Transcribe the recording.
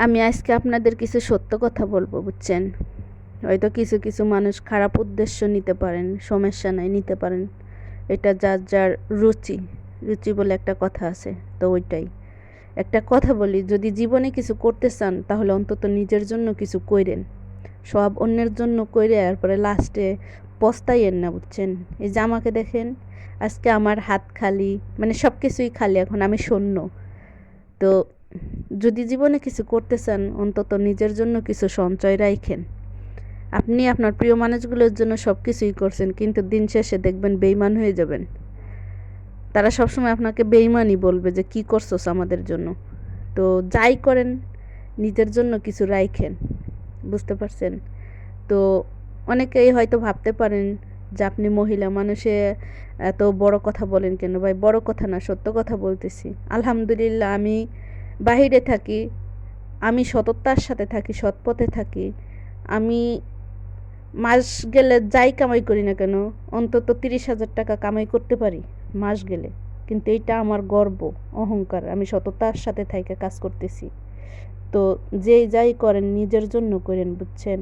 আমি আজকে আপনাদের কিছু সত্য কথা বলবো, বুঝছেন? হয়তো কিছু কিছু মানুষ খারাপ উদ্দেশ্য নিতে পারেন, সমস্যা নাই, নিতে পারেন। এটা যার যার রুচি, রুচি বলে একটা কথা আছে, তো ওইটাই। একটা কথা বলি, যদি জীবনে কিছু করতে চান তাহলে অন্তত নিজের জন্য কিছু কইরেন। সব অন্যের জন্য কইরে এরপরে লাস্টে পস্তাইয়েন না, বুঝছেন? এই যে আমাকে দেখেন, আজকে আমার হাত খালি, মানে সব কিছুই খালি, এখন আমি শূন্য। তো যদি জীবনে কিছু করতে চান অন্তত নিজের জন্য কিছু সঞ্চয় রাখেন। আপনি আপনার প্রিয় মানুষগুলোর জন্য সব কিছুই করছেন, কিন্তু দিন শেষে দেখবেন বেইমান হয়ে যাবেন। তারা সবসময় আপনাকে বেইমানই বলবে যে কি করছোস আমাদের জন্য। তো যাই করেন নিজের জন্য কিছু রাখেন, বুঝতে পারছেন? তো অনেকেই হয়তো ভাবতে পারেন যে আপনি মহিলা মানুষে এত বড় কথা বলেন কেন? ভাই, বড় কথা না, সত্য কথা বলতেছি। আলহামদুলিল্লাহ, আমি বাহিরে থাকি, আমি সততার সাথে থাকি, সৎ পথে থাকি। আমি মাস গেলে যাই কামাই করি না কেন, অন্তত 30,000 টাকা কামাই করতে পারি মাস গেলে। কিন্তু এইটা আমার গর্ব, অহংকার। আমি সততার সাথে থাইকা কাজ করতেছি। তো যেই যাই করেন নিজের জন্য করেন, বুঝছেন?